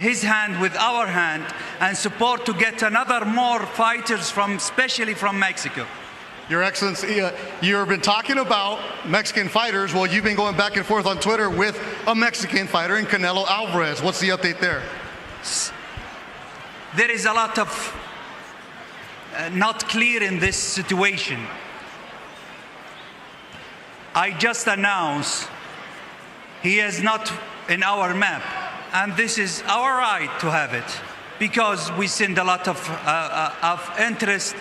his hand with our hand and support to get another more fighters from, especially from Mexico. Your Excellency, you've been talking about Mexican fighters. Well, you've been going back and forth on Twitter with a Mexican fighter in Canelo Alvarez. What's the update there? There is a lot of not clear in this situation. I just announced he is not in our map, and this is our right to have it because we send a lot of interest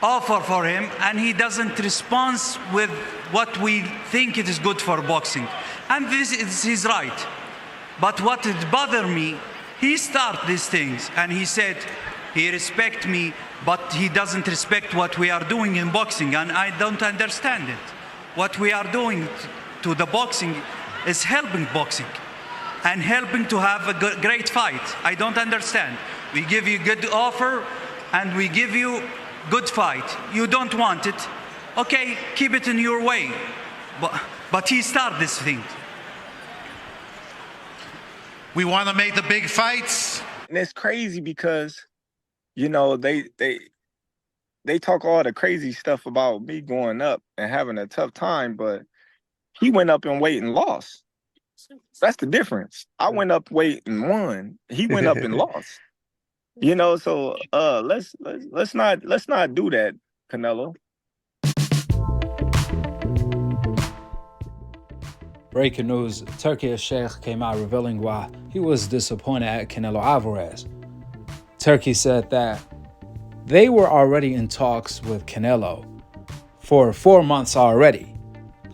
offer for him, and he doesn't respond with what we think it is good for boxing, and this is his right. But what it bothered me, he started these things and he said he respects me, but he doesn't respect what we are doing in boxing, and I don't understand it. What we are doing to the boxing is helping boxing and helping to have a great fight. I don't understand. We give you good offer and we give you good fight. You don't want it. Okay, keep it in your way. But he started this thing. We want to make the big fights. And it's crazy because, you know, they talk all the crazy stuff about me going up and having a tough time, but he went up in weight and lost. That's the difference. I went up weight and won. He went up and lost. You know, so let's not do that, Canelo. Breaking news, Turki Alalshikh came out revealing why he was disappointed at Canelo Alvarez. Turki said that they were already in talks with Canelo for 4 months already.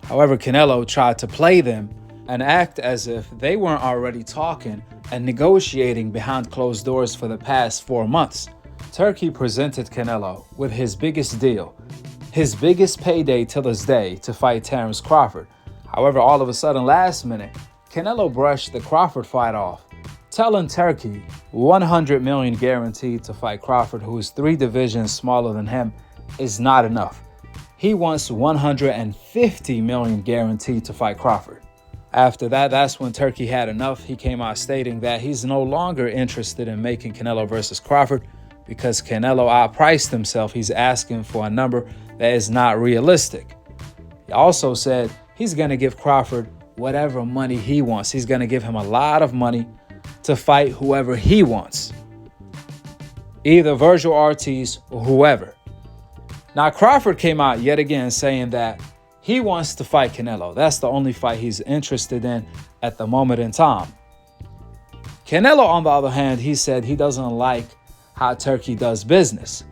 However, Canelo tried to play them and act as if they weren't already talking and negotiating behind closed doors for the past 4 months. Turki presented Canelo with his biggest deal, his biggest payday till this day, to fight Terence Crawford. However, all of a sudden, last minute, Canelo brushed the Crawford fight off, telling Turki $100 million guaranteed to fight Crawford, who is 3 divisions smaller than him, is not enough. He wants $150 million guaranteed to fight Crawford. After that, that's when Turki had enough. He came out stating that he's no longer interested in making Canelo versus Crawford because Canelo outpriced himself. He's asking for a number that is not realistic. He also said he's going to give Crawford whatever money he wants. He's going to give him a lot of money to fight whoever he wants, either Virgil Ortiz or whoever. Now, Crawford came out yet again saying that he wants to fight Canelo. That's the only fight he's interested in at the moment in time. Canelo, on the other hand, he said he doesn't like how Turki does business.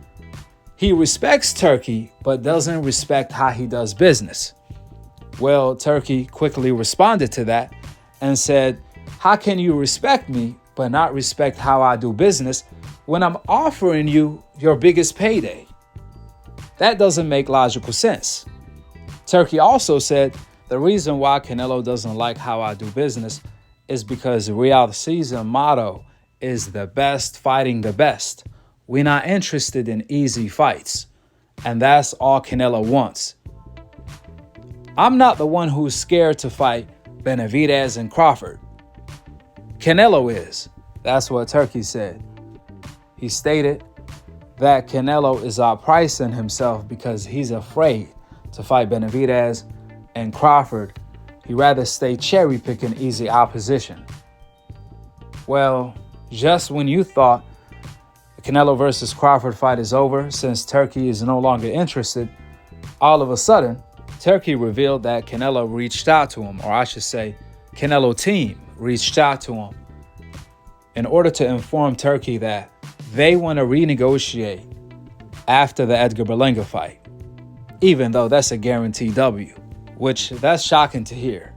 He respects Turki, but doesn't respect how he does business. Well, Turki quickly responded to that and said, how can you respect me but not respect how I do business when I'm offering you your biggest payday? That doesn't make logical sense. Turki also said the reason why Canelo doesn't like how I do business is because Riyadh season motto is the best fighting the best. We're not interested in easy fights. And that's all Canelo wants. I'm not the one who's scared to fight Benavidez and Crawford. Canelo is. That's what Turki said. He stated that Canelo is outpricing himself because he's afraid to fight Benavidez and Crawford. He'd rather stay cherry-picking easy opposition. Well, just when you thought the Canelo versus Crawford fight is over since Turki is no longer interested, all of a sudden, Turki revealed that Canelo reached out to him, or I should say, Canelo team reached out to him in order to inform Turki that they want to renegotiate after the Edgar Berlanga fight, even though that's a guaranteed W, which that's shocking to hear.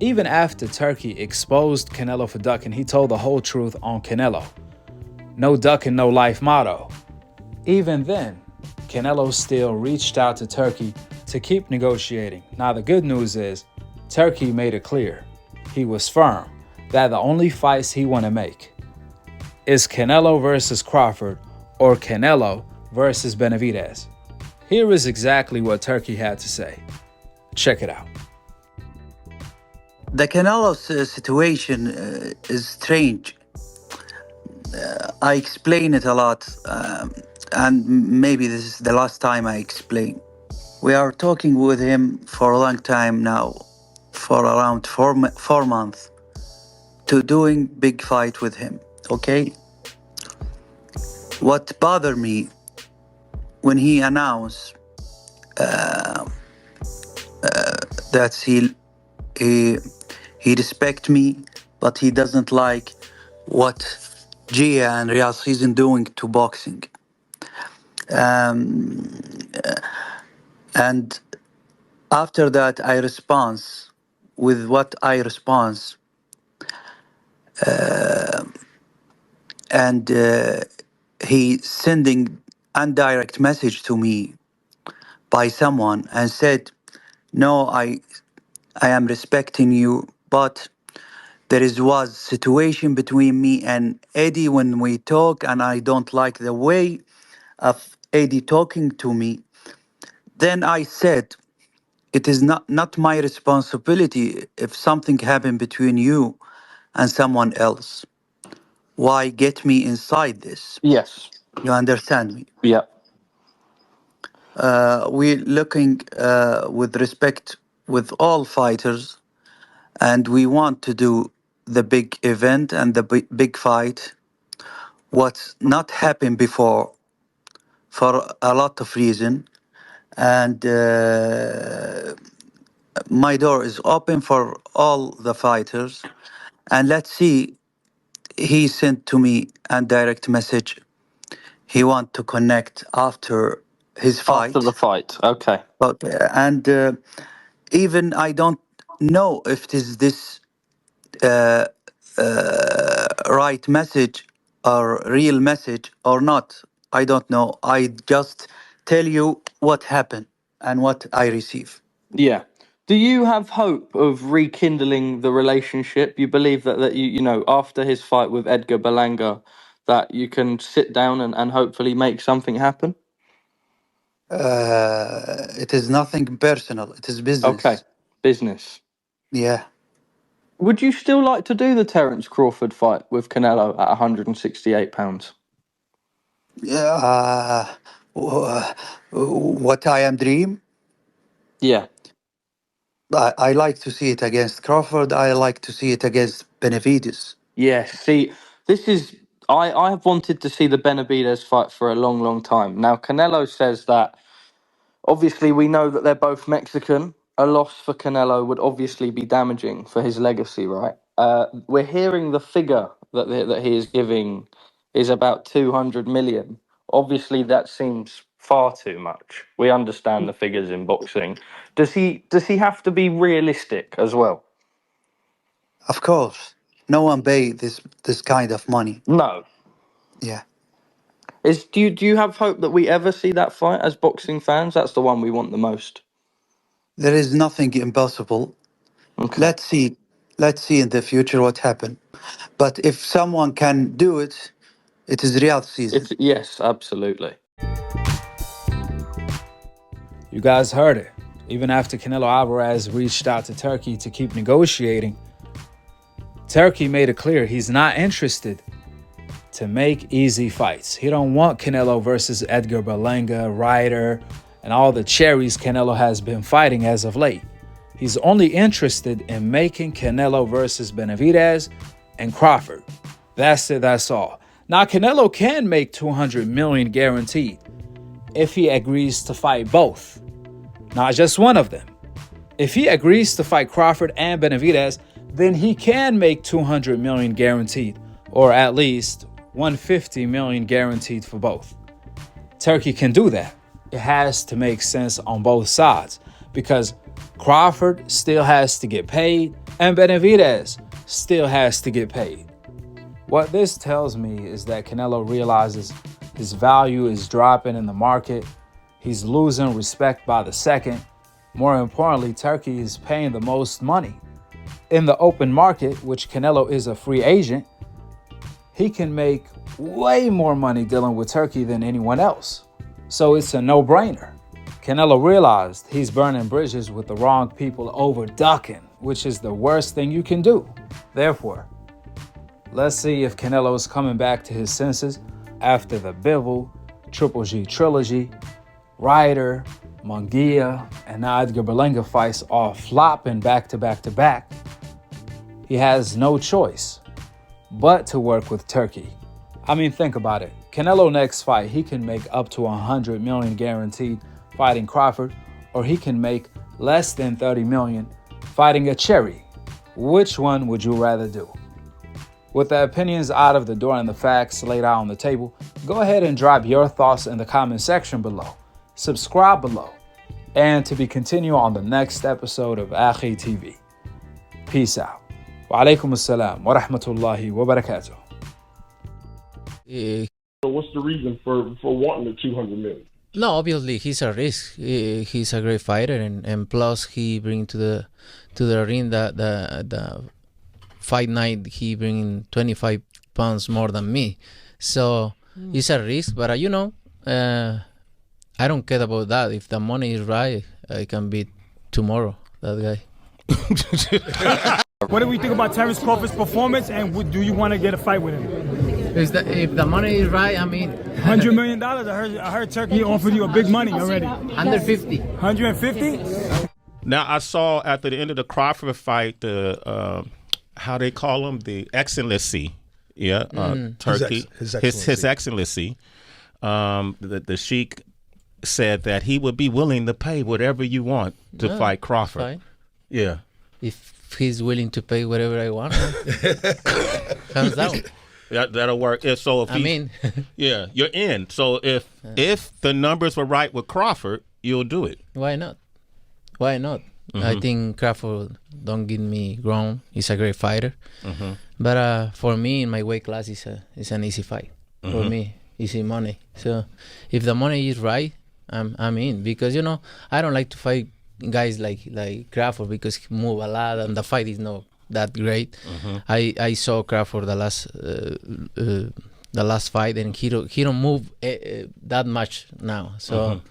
Even after Turki exposed Canelo for ducking, he told the whole truth on Canelo. No ducking, no life motto. Even then, Canelo still reached out to Turki to keep negotiating. Now, the good news is Turki made it clear. He was firm that the only fights he want to make is Canelo versus Crawford or Canelo versus Benavidez. Here is exactly what Turki had to say. Check it out. The Canelo situation is strange. I explain it a lot, and maybe this is the last time I explain. We are talking with him for a long time now, for around 4 months, to doing big fight with him. Okay. What bothered me when he announced that he respect me, but he doesn't like what Gia and Riyadh Season doing to boxing. And after that, I respond with what I respond, and he sending indirect message to me by someone and said, "No, I am respecting you, but there was situation between me and Eddie when we talk, and I don't like the way of Eddie talking to me." Then I said, "It is not my responsibility if something happened between you and someone else. Why get me inside this? Yes. You understand me?" Yeah. We're looking with respect with all fighters, and we want to do the big event and the big fight. What's not happened before for a lot of reason, and my door is open for all the fighters. And let's see. He sent to me a direct message. He want to connect after his After the fight. fight. Okay. But and even I don't know if it is this right message or real message or not. I don't know. I just tell you what happened and what I receive. Yeah. Do you have hope of rekindling the relationship? You believe that you know, after his fight with Edgar Berlanga, that you can sit down and hopefully make something happen? It is nothing personal. It is Okay. business. Business. Yeah. Would you still like to do the Terence Crawford fight with Canelo at 168 pounds? Yeah. What I am dream. Yeah. I like to see it against Crawford. I like to see it against Benavidez. Yeah. See, this is I have wanted to see the Benavidez fight for a long, long time. Now Canelo says that obviously we know that they're both Mexican. A loss for Canelo would obviously be damaging for his legacy, right? We're hearing the figure that he is giving is about 200 million. Obviously, that seems far too much. We understand the figures in boxing. Does he have to be realistic as well? Of course, no one pay this kind of money. No. Yeah. Do you have hope that we ever see that fight as boxing fans? That's the one we want the most. There is nothing impossible. Okay. Let's see. Let's see in the future what happen. But if someone can do it, it is Riyadh Season. It's yes, absolutely. You guys heard it. Even after Canelo Alvarez reached out to Turkey to keep negotiating, Turkey made it clear he's not interested to make easy fights. He don't want Canelo versus Edgar Berlanga, Ryder, and all the cherries Canelo has been fighting as of late. He's only interested in making Canelo versus Benavidez and Crawford. That's it, that's all. Now, Canelo can make $200 million guaranteed if he agrees to fight both, not just one of them. If he agrees to fight Crawford and Benavidez, then he can make $200 million guaranteed, or at least $150 million guaranteed for both. Turkey can do that. It has to make sense on both sides because Crawford still has to get paid and Benavidez still has to get paid. What this tells me is that Canelo realizes his value is dropping in the market. He's losing respect by the second. More importantly, Turkey is paying the most money. In the open market, which Canelo is a free agent, he can make way more money dealing with Turkey than anyone else. So it's a no-brainer. Canelo realized he's burning bridges with the wrong people over ducking, which is the worst thing you can do. Therefore, Let's see if Canelo is coming back to his senses after the Bivol, Triple G Trilogy, Ryder, Munguia, and now Edgar Berlanga fights all flopping back to back to back. He has no choice but to work with Turki. I mean, think about it. Canelo next fight, he can make up to $100 million guaranteed fighting Crawford, or he can make less than $30 million fighting a cherry. Which one would you rather do? With the opinions out of the door and the facts laid out on the table, go ahead and drop your thoughts in the comment section below. Subscribe below. And to be continued on the next episode of Akhi TV. Peace out. Wa alaikum assalam wa rahmatullahi wa barakatuh. So what's the reason for wanting the 200 million? No, obviously he's a risk. He's a great fighter, and plus he bring to the ring the fight night. He bring 25 pounds more than me, so it's a risk. But I don't care about that. If the money is right, I can beat tomorrow that guy. What do we think about Terence Crawford's performance, and do you want to get a fight with him? If the money is right, I mean, $100 million. I heard Turkey offered you a big money already. 150. 150? Now I saw after the end of the Crawford fight, the how they call him, the Excellency, Turkey, his Excellency, the Sheikh said that he would be willing to pay whatever you want to fight Crawford. Fine. Yeah. If he's willing to pay whatever I want, hands down. That'll work. So if yeah, you're in. So if the numbers were right with Crawford, you'll do it. Why not? Why not? I think Crawford don't get me wrong. He's a great fighter, but for me in my weight class, it's an easy fight for me. Easy money. So if the money is right, I'm in, because I don't like to fight guys like Crawford because he move a lot and the fight is not that great. I saw Crawford the last fight, and he don't move that much now. So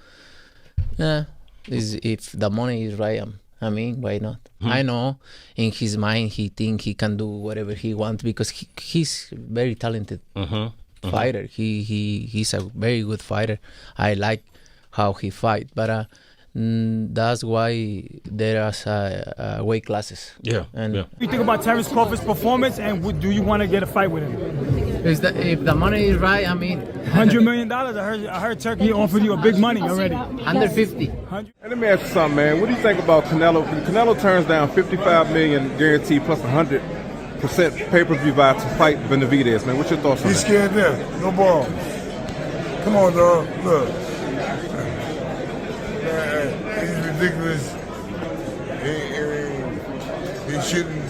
if the money is right, I mean, why not? I know in his mind he think he can do whatever he wants because he's very talented fighter. He's a very good fighter. I like how he fight, but that's why there are weight classes. What do you think about Terence Crawford's performance, and do you want to get a fight with him? If the money is right, I mean, $100 million. I heard Turkey offered you a big money already. 150. And let me ask you something, man. What do you think about Canelo? Canelo turns down $55 million guaranteed plus 100% pay-per-view buy to fight Benavidez, man. What's your thoughts on that? He's scared there. No balls. Come on, dog. Look. He's ridiculous. He shouldn't.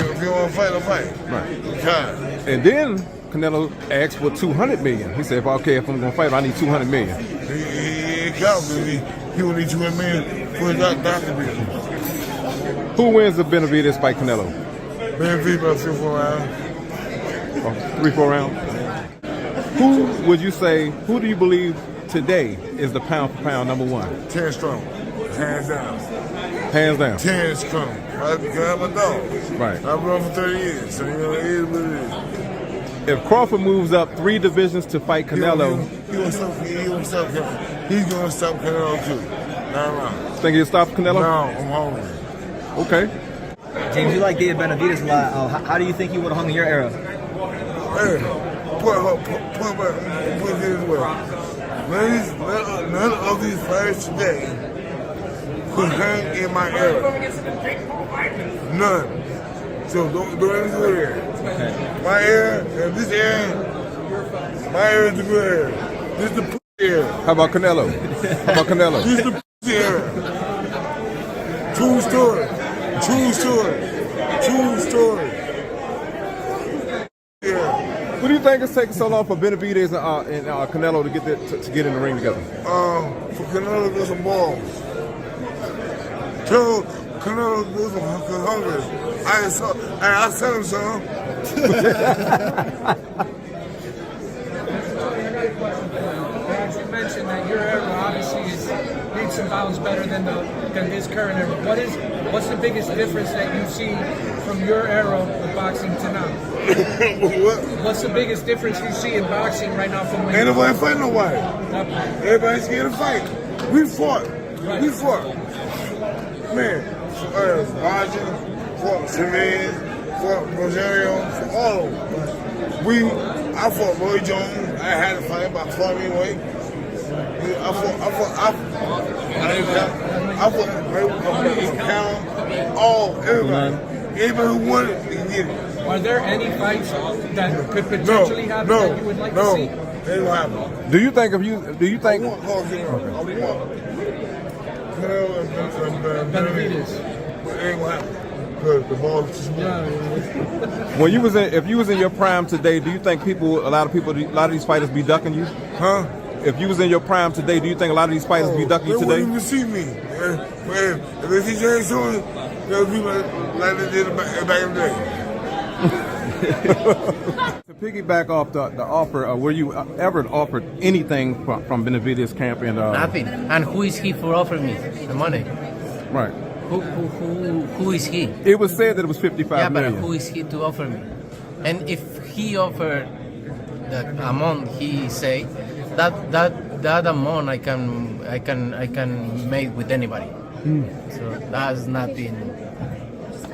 If you want to fight, I'll fight. Right. God. And then Canelo asked for $200 million. He said, if I'm going to fight, I need $200 million. He can't. He will need $200 million for his doctor bill. Who wins the Benavidez fight, Canelo? Benavidez about 3-4 rounds. Who would you say, who do you believe today is the pound for pound number one? Terence Crawford. Hands down. Hands down. Terence Crawford. I'm a dog. Right. I've run for 30 years, so it is what it is. If Crawford moves up 3 divisions to fight Canelo, he's going to stop Canelo too. Think he'll stop Canelo? No, I'm hungry. Okay. James, you like David Benavidez a lot. How do you think he would have hung in your era? Put it this way. None of these fighters today could hang in my era. None. So don't do anything there. Okay. My era, and this era, my era is the good era. This is the era. How about Canelo? This is the era. True story. Yeah. What do you think it's taking so long for Benavidez and Canelo to get in the ring together? For Canelo to get some balls. Tell Canelo to get some hungry. I sent him some. You mentioned that your era obviously is leaps and bounds better than the than this current era. What's the biggest difference that you see from your era of boxing to now? What's the biggest difference you see in boxing right now from when ain't nobody fight nobody. Everybody's scared to fight. We fought. Right. We fought. Man, Roger, fought Simmons, fought Rosario, for all of them. I fought Roy Jones. I had to fight about 40 weight. I fought everybody. Anybody who wanted it, can get it. Are there any fights that could potentially happen that you would like to see? They don't happen. Do you think? I want Paul Canelo. I want Benavidez. But it ain't gonna happen. Because the ball is too small. When you was if you was in your prime today, do you think a lot of these fighters be ducking you? Huh? If you was in your prime today, do you think a lot of these fighters be ducking you today? They wouldn't even see me. If they see James Tony, they'll be like they did back in the day. To piggyback off the offer, were you ever offered anything from Benavidez camp? Nothing. And who is he for offering me the money? Right. Who is he? It was said that it was 55 million. But who is he to offer me? And if he offered the amount he say, that amount I can make with anybody. So that has not been.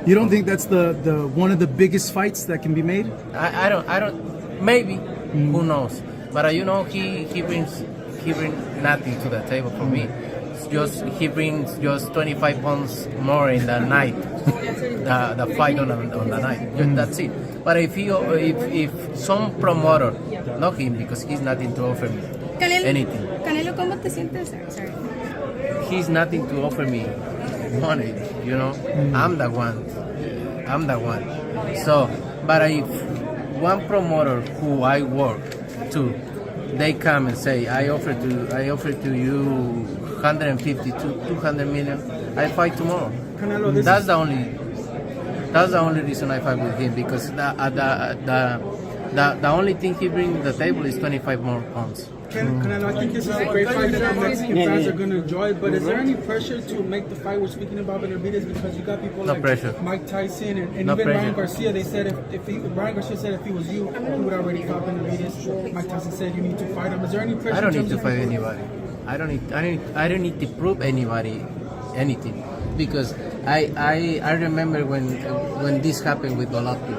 You don't think that's the one of the biggest fights that can be made? I don't. Maybe. Who knows? But you know, he brings nothing to the table for me. He brings just 25 pounds more in the night, the fight on the night. That's it. But if some promoter, not him, because he's nothing to offer me anything. Canelo, ¿cómo te sientes? Sorry. He's nothing to offer me money. You know, I'm the one. So, but if one promoter who I work to, they come and say, I offer to you 150 to 200 million, I fight tomorrow. Canelo, that's the only reason I fight with him, because the only thing he brings to the table is 25 more pounds. Canelo, I think this is a great fight that the Mexican fans are going to enjoy, but is there any pressure to make the fight we're speaking about Benavidez, because you got people like Mike Tyson and even Ryan Garcia? They said Ryan Garcia said if he was you, he would already fight Benavidez. Mike Tyson said you need to fight him. Is there any pressure? I don't need to fight anybody. I don't need to prove anybody anything, because I remember when this happened with Golovkin,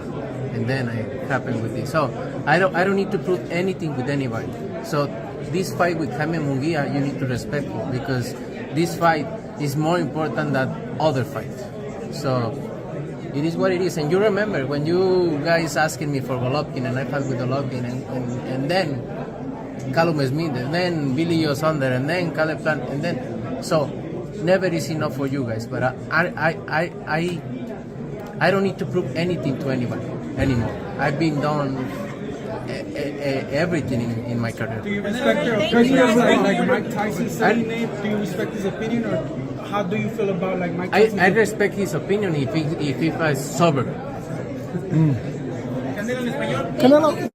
and then it happened with this. So I don't need to prove anything with anybody. So this fight with Jaime Munguia, you need to respect it, because this fight is more important than other fights. So it is what it is. And you remember when you guys asking me for Golovkin, and I fight with Golovkin, and then Callum Smith, and then Billy Joe Saunders, and then Caleb Plant, and then so never is enough for you guys. But I don't need to prove anything to anybody anymore. I've been done everything in my career. Do you respect your opinion, like Mike Tyson said? Do you respect his opinion, or how do you feel about like Mike Tyson? I respect his opinion if he was sober. Canelo.